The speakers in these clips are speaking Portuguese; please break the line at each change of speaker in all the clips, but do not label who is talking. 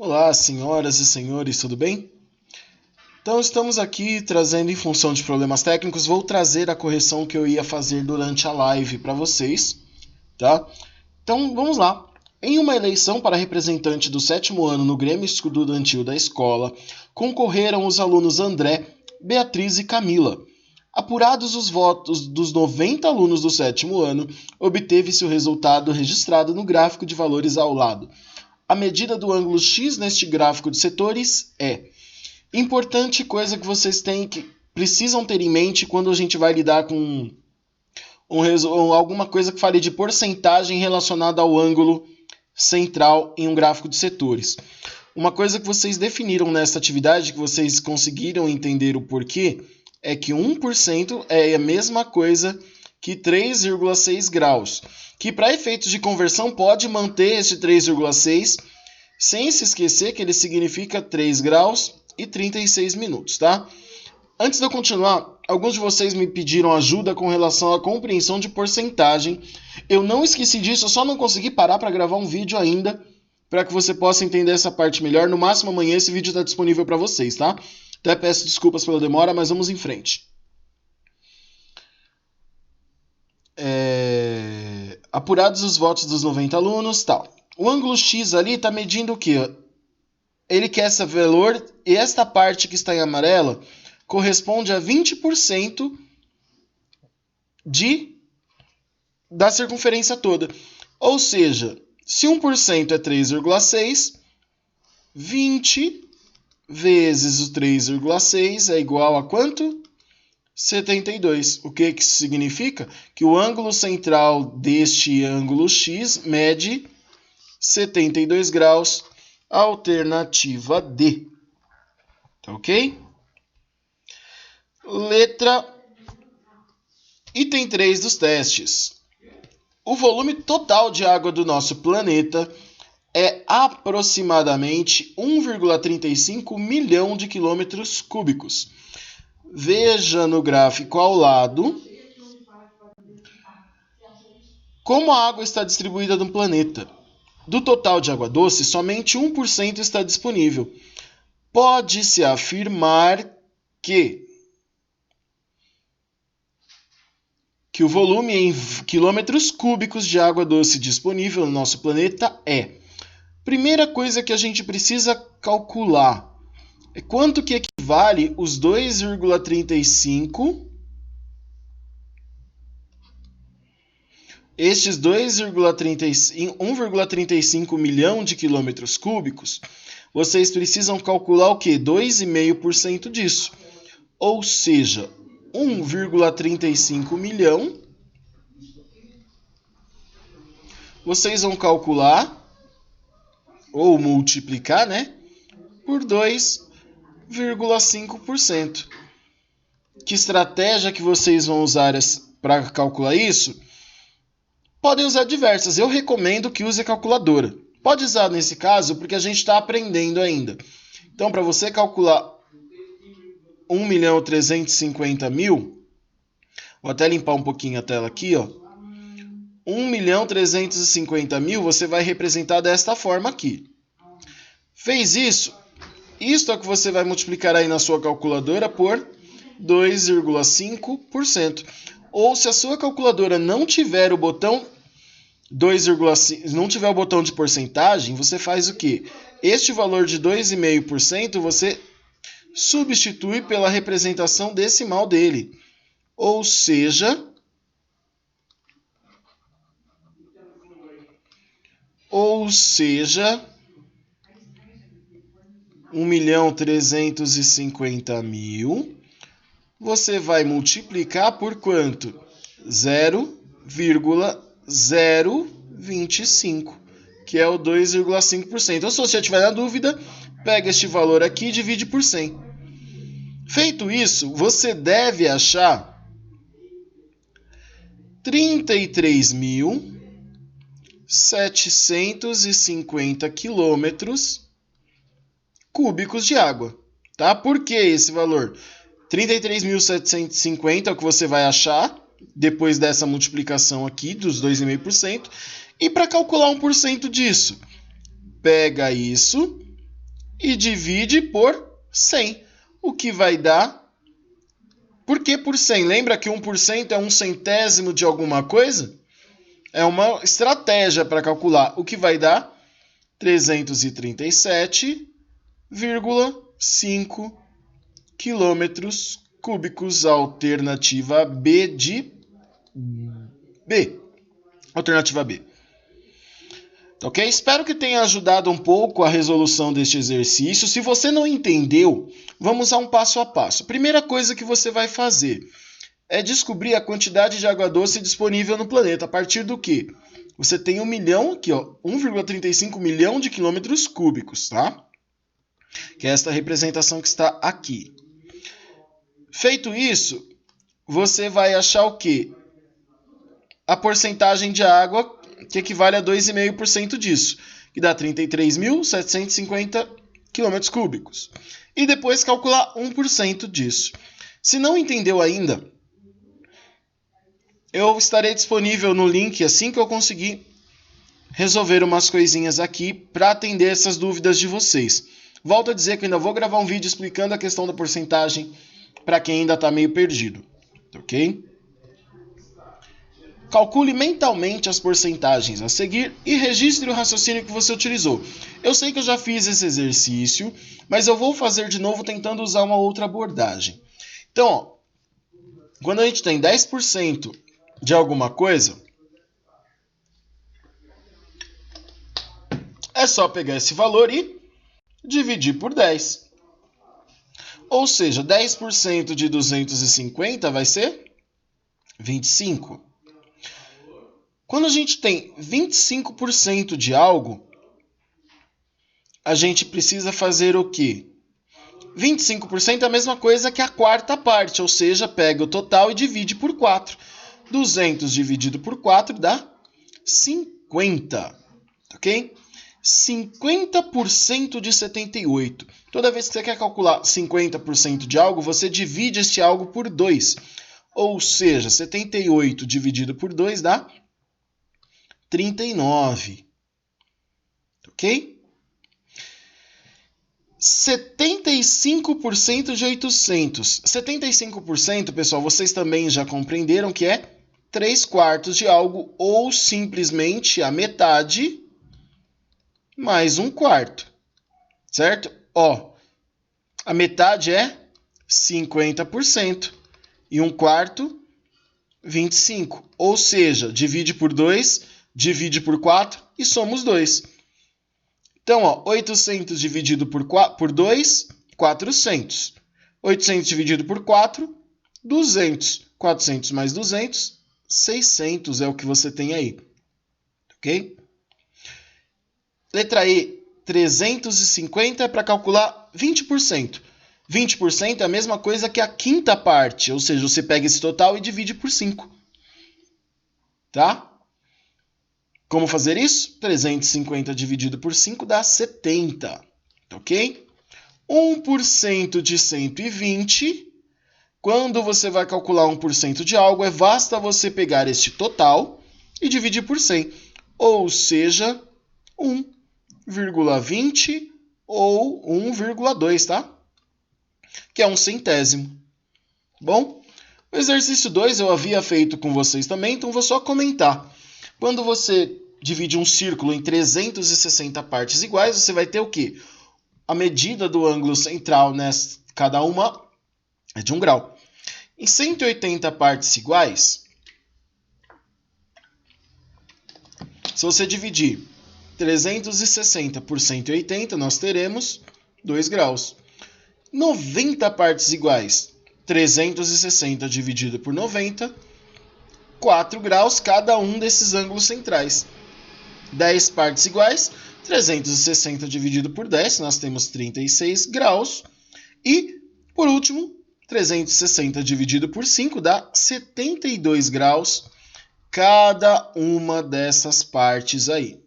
Olá, senhoras e senhores, tudo bem? Então, estamos aqui trazendo, em função de problemas técnicos, vou trazer a correção que eu ia fazer durante a live para vocês, tá? Então, vamos lá. Em uma eleição para representante do 7º ano no Grêmio Estudantil da escola, concorreram os alunos André, Beatriz e Camila. Apurados os votos dos 90 alunos do 7º ano, obteve-se o resultado registrado no gráfico de valores ao lado. A medida do ângulo X neste gráfico de setores é... Importante coisa que vocês precisam ter em mente quando a gente vai lidar com alguma coisa que fale de porcentagem relacionada ao ângulo central em um gráfico de setores. Uma coisa que vocês definiram nessa atividade, que vocês conseguiram entender o porquê, é que 1% é a mesma coisa que 3,6 graus, que para efeitos de conversão pode manter esse 3,6 sem se esquecer que ele significa 3 graus e 36 minutos, tá? Antes de eu continuar, alguns de vocês me pediram ajuda com relação à compreensão de porcentagem. Eu não esqueci disso, eu só não consegui parar para gravar um vídeo ainda para que você possa entender essa parte melhor. No máximo amanhã esse vídeo está disponível para vocês, tá? Até peço desculpas pela demora, mas vamos em frente. Apurados os votos dos 90 alunos, tal. O ângulo X ali está medindo o quê? Ele quer esse valor e esta parte que está em amarela corresponde a 20% da circunferência toda. Ou seja, se 1% é 3,6, 20 vezes o 3,6 é igual a quanto? 72. O que isso significa? Que o ângulo central deste ângulo X mede 72 graus, alternativa D. Tá ok? Item 3 dos testes. O volume total de água do nosso planeta é aproximadamente 1,35 milhão de quilômetros cúbicos. Veja no gráfico ao lado como a água está distribuída no planeta. Do total de água doce, somente 1% está disponível. Pode-se afirmar que o volume em quilômetros cúbicos de água doce disponível no nosso planeta é... Primeira coisa que a gente precisa calcular é quanto que equivale os 2,35... Estes 1,35 milhão de quilômetros cúbicos, vocês precisam calcular o quê? 2,5% disso. Ou seja, 1,35 milhão, vocês vão calcular, ou multiplicar, né? Por 2,5%. Que estratégia que vocês vão usar para calcular isso? Podem usar diversas. Eu recomendo que use a calculadora. Pode usar nesse caso porque a gente está aprendendo ainda. Então, para você calcular 1.350.000, vou até limpar um pouquinho a tela aqui, ó. 1.350.000 você vai representar desta forma aqui. Fez isso? Isto é o que você vai multiplicar aí na sua calculadora por 2,5%. Ou se a sua calculadora não tiver o botão 2,5, não tiver o botão de porcentagem, você faz o quê? Este valor de 2,5% você substitui pela representação decimal dele. Ou seja, 1.350.000, você vai multiplicar por quanto? 0,025, que é o 2,5%. Então, se você tiver na dúvida, pega este valor aqui e divide por 100. Feito isso, você deve achar 33.750 quilômetros cúbicos de água. Tá? Por que esse valor? 33.750 é o que você vai achar depois dessa multiplicação aqui dos 2,5%. E para calcular 1% disso, pega isso e divide por 100, o que vai dar... Por que por 100? Lembra que 1% é 1/100º de alguma coisa? É uma estratégia para calcular, o que vai dar 337,5 quilômetros cúbicos, alternativa B de B. Alternativa B. Ok? Espero que tenha ajudado um pouco a resolução deste exercício. Se você não entendeu, vamos a um passo a passo. Primeira coisa que você vai fazer é descobrir a quantidade de água doce disponível no planeta. A partir do quê? Você tem 1 milhão, aqui ó, 1,35 milhão de quilômetros cúbicos, tá? Que é esta representação que está aqui. Feito isso, você vai achar o quê? A porcentagem de água que equivale a 2,5% disso, que dá 33.750 km cúbicos. E depois calcular 1% disso. Se não entendeu ainda, eu estarei disponível no link assim que eu conseguir resolver umas coisinhas aqui para atender essas dúvidas de vocês. Volto a dizer que eu ainda vou gravar um vídeo explicando a questão da porcentagem para quem ainda está meio perdido, ok? Calcule mentalmente as porcentagens a seguir e registre o raciocínio que você utilizou. Eu sei que eu já fiz esse exercício, mas eu vou fazer de novo tentando usar uma outra abordagem. Então, ó, quando a gente tem 10% de alguma coisa, é só pegar esse valor e dividir por 10. Ou seja, 10% de 250 vai ser 25. Quando a gente tem 25% de algo, a gente precisa fazer o quê? 25% é a mesma coisa que a quarta parte, ou seja, pega o total e divide por 4. 200 dividido por 4 dá 50, ok? 50% de 78. Toda vez que você quer calcular 50% de algo, você divide este algo por 2. Ou seja, 78 dividido por 2 dá 39. Ok? 75% de 800. 75%, pessoal, vocês também já compreenderam que é 3/4 de algo ou simplesmente a metade mais 1/4. Certo? Ó, a metade é 50% e 1/4, 25. Ou seja, divide por 2, divide por 4 e somos 2. Então, ó, 800 dividido por 2, 400. 800 dividido por 4, 200. 400 mais 200, 600 é o que você tem aí. Ok? Letra E, 350 é para calcular 20%. 20% é a mesma coisa que a quinta parte, ou seja, você pega esse total e divide por 5. Tá? Como fazer isso? 350 dividido por 5 dá 70, ok? 1% de 120, quando você vai calcular 1% de algo, basta você pegar este total e dividir por 100, ou seja, 1,20 ou 1,2, tá? Que é 1/100º. Bom, o exercício 2 eu havia feito com vocês também, então vou só comentar. Quando você divide um círculo em 360 partes iguais, você vai ter o quê? A medida do ângulo central, né? Cada uma é de 1 grau. Em 180 partes iguais, se você dividir 360 por 180, nós teremos 2 graus. 90 partes iguais, 360 dividido por 90, 4 graus cada um desses ângulos centrais. 10 partes iguais, 360 dividido por 10, nós temos 36 graus. E, por último, 360 dividido por 5 dá 72 graus cada uma dessas partes aí.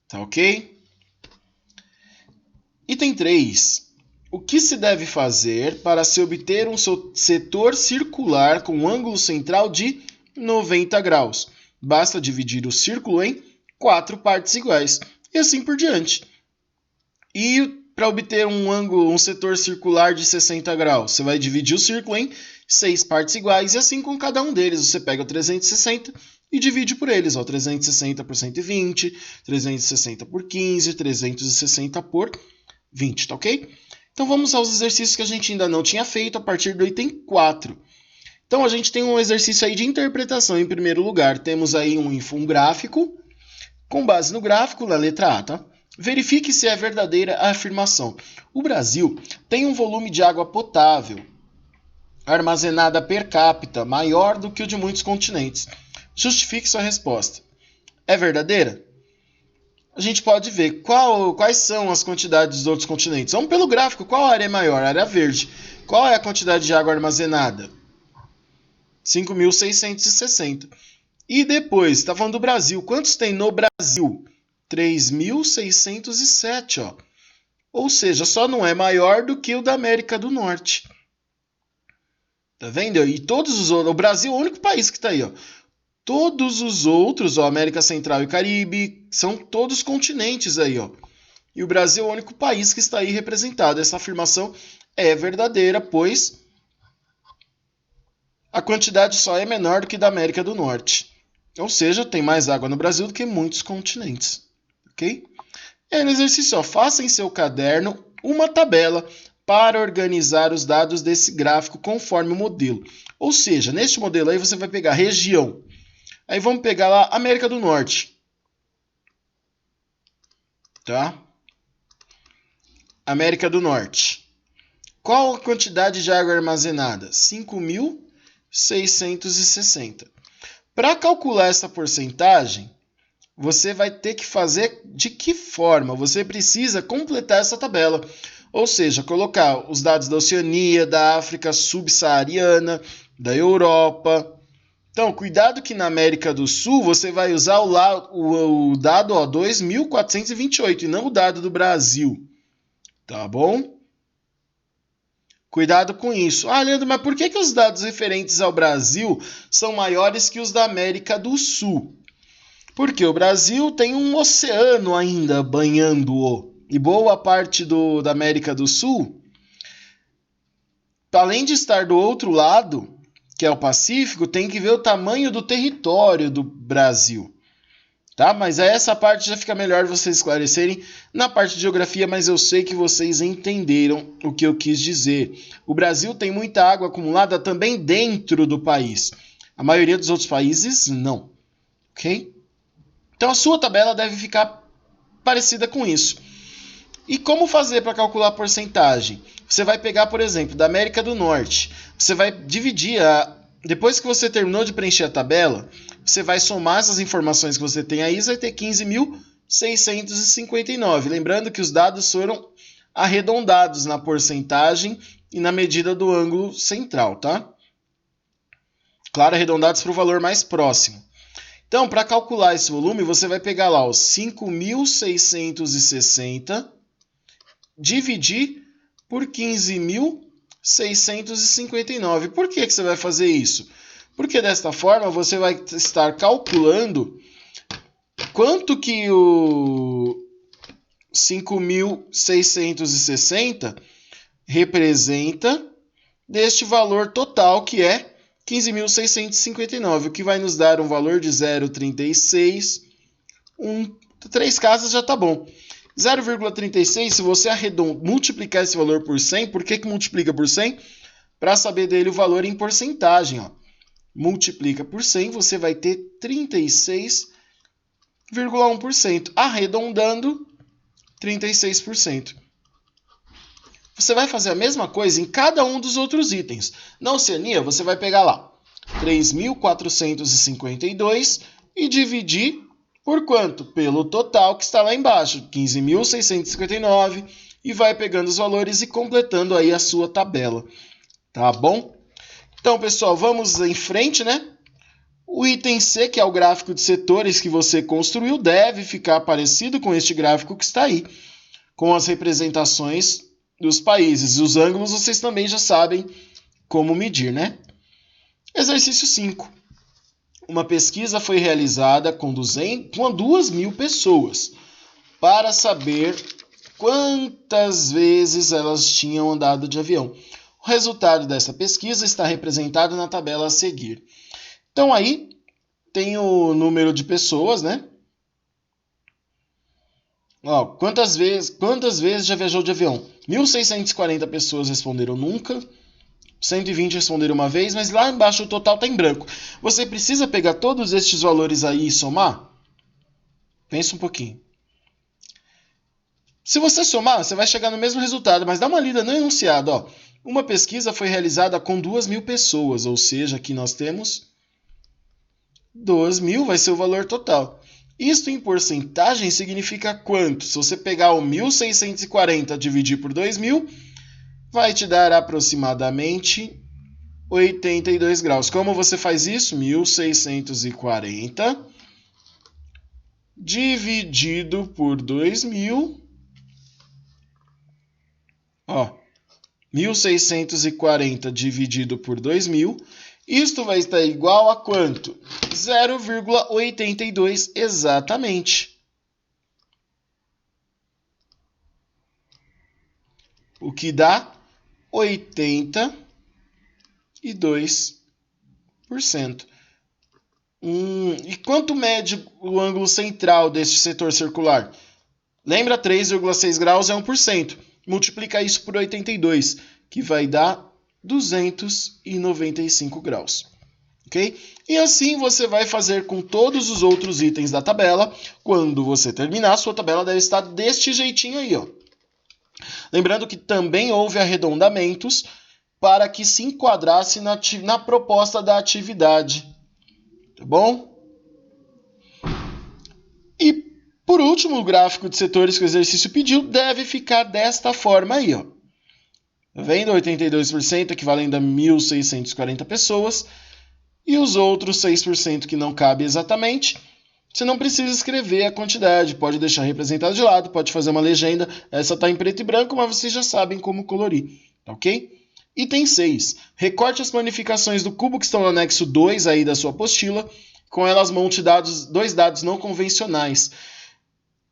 Tá ok? Item 3. O que se deve fazer para se obter um setor circular com um ângulo central de 90 graus? Basta dividir o círculo em 4 partes iguais, e assim por diante. E para obter um ângulo, um setor circular de 60 graus, você vai dividir o círculo em 6 partes iguais, e assim com cada um deles. Você pega o 360 e divide por eles. 360 por 120, 360 por 15, 360 por 20, tá ok? Então vamos aos exercícios que a gente ainda não tinha feito a partir do item 4. Então a gente tem um exercício aí de interpretação. Em primeiro lugar, temos aí um gráfico. Com base no gráfico, na letra A, tá? Verifique se é verdadeira a afirmação. O Brasil tem um volume de água potável armazenada per capita maior do que o de muitos continentes. Justifique sua resposta. É verdadeira? A gente pode ver quais são as quantidades dos outros continentes. Vamos pelo gráfico. Qual área é maior? A área verde. Qual é a quantidade de água armazenada? 5.660. E depois, está falando do Brasil. Quantos tem no Brasil? 3.607, ó. Ou seja, só não é maior do que o da América do Norte. Tá vendo? E todos os outros... O Brasil é o único país que está aí, ó. Todos os outros, ó, América Central e Caribe, são todos continentes aí, ó. E o Brasil é o único país que está aí representado. Essa afirmação é verdadeira, pois a quantidade só é menor do que da América do Norte. Ou seja, tem mais água no Brasil do que muitos continentes. Ok? E aí no exercício, ó, faça em seu caderno uma tabela para organizar os dados desse gráfico conforme o modelo. Ou seja, neste modelo aí você vai pegar região. Aí vamos pegar lá América do Norte. Tá? América do Norte. Qual a quantidade de água armazenada? 5.660. Para calcular essa porcentagem, você vai ter que fazer de que forma? Você precisa completar essa tabela. Ou seja, colocar os dados da Oceania, da África subsaariana, da Europa. Então, cuidado que na América do Sul você vai usar o dado 2.428 e não o dado do Brasil. Tá bom? Cuidado com isso. Ah, Leandro, mas por que os dados referentes ao Brasil são maiores que os da América do Sul? Porque o Brasil tem um oceano ainda banhando-o. E boa parte da América do Sul, além de estar do outro lado, que é o Pacífico, tem que ver o tamanho do território do Brasil. Tá? Mas essa parte já fica melhor vocês esclarecerem na parte de geografia, mas eu sei que vocês entenderam o que eu quis dizer. O Brasil tem muita água acumulada também dentro do país. A maioria dos outros países, não. Ok? Então a sua tabela deve ficar parecida com isso. E como fazer para calcular a porcentagem? Você vai pegar, por exemplo, da América do Norte. Você vai dividir, depois que você terminou de preencher a tabela, você vai somar essas informações que você tem aí, você vai ter 15.659. Lembrando que os dados foram arredondados na porcentagem e na medida do ângulo central, tá? Claro, arredondados para o valor mais próximo. Então, para calcular esse volume, você vai pegar lá os 5.660, dividir por 15.659. Por que você vai fazer isso? Porque desta forma você vai estar calculando quanto que o 5.660 representa deste valor total, que é 15.659, o que vai nos dar um valor de 0,36. 3 casas já está bom. 0,36, se você multiplicar esse valor por 100, por que multiplica por 100? Para saber dele o valor em porcentagem. Ó. Multiplica por 100, você vai ter 36,1%. Arredondando, 36%. Você vai fazer a mesma coisa em cada um dos outros itens. Na Oceania, você vai pegar lá 3.452 e dividir por quanto? Pelo total que está lá embaixo, 15.659, e vai pegando os valores e completando aí a sua tabela. Tá bom? Então, pessoal, vamos em frente, né? O item C, que é o gráfico de setores que você construiu, deve ficar parecido com este gráfico que está aí, com as representações dos países. Os ângulos vocês também já sabem como medir, né? Exercício 5. Uma pesquisa foi realizada com 2.000 pessoas para saber quantas vezes elas tinham andado de avião. O resultado dessa pesquisa está representado na tabela a seguir. Então aí tem o número de pessoas, né? Ó, quantas vezes já viajou de avião? 1.640 pessoas responderam nunca. 120 responderam uma vez, mas lá embaixo o total está em branco. Você precisa pegar todos estes valores aí e somar? Pensa um pouquinho. Se você somar, você vai chegar no mesmo resultado, mas dá uma lida no enunciado. Ó. Uma pesquisa foi realizada com 2.000 pessoas, ou seja, aqui nós temos 2.000 vai ser o valor total. Isto em porcentagem significa quanto? Se você pegar o 1.640 dividir por 2.000, vai te dar aproximadamente 82 graus. Como você faz isso? 1.640 dividido por 2.000. Ó, 1.640 dividido por 2.000. Isto vai estar igual a quanto? 0,82 exatamente. O que dá 82%. E quanto mede o ângulo central deste setor circular? Lembra, 3,6 graus é 1%. Multiplica isso por 82, que vai dar 295 graus. Okay? E assim você vai fazer com todos os outros itens da tabela. Quando você terminar, sua tabela deve estar deste jeitinho aí. Ó. Lembrando que também houve arredondamentos para que se enquadrasse na proposta da atividade. Tá bom? E, por último, o gráfico de setores que o exercício pediu deve ficar desta forma aí. Ó. Tá vendo? 82% equivalendo a 1.640 pessoas. E os outros 6% que não cabe exatamente, você não precisa escrever a quantidade, pode deixar representado de lado, pode fazer uma legenda, essa está em preto e branco, mas vocês já sabem como colorir, ok? Item 6. Recorte as planificações do cubo que estão no anexo 2 aí da sua apostila, com elas monte dois dados não convencionais.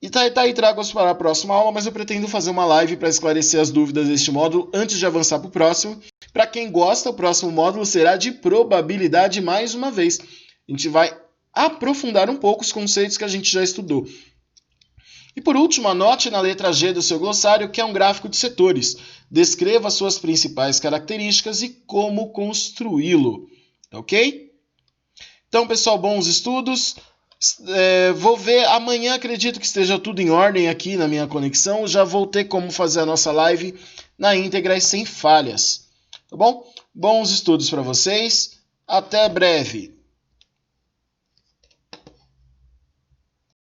E tá aí, trago-os para a próxima aula, mas eu pretendo fazer uma live para esclarecer as dúvidas deste módulo antes de avançar para o próximo. Para quem gosta, o próximo módulo será de probabilidade mais uma vez. A gente vai aprofundar um pouco os conceitos que a gente já estudou. E por último, anote na letra G do seu glossário que é um gráfico de setores. Descreva suas principais características e como construí-lo. Ok? Então, pessoal, bons estudos. Vou ver, amanhã acredito que esteja tudo em ordem aqui na minha conexão. Já vou ter como fazer a nossa live na íntegra e sem falhas. Tá bom? Bons estudos para vocês. Até breve.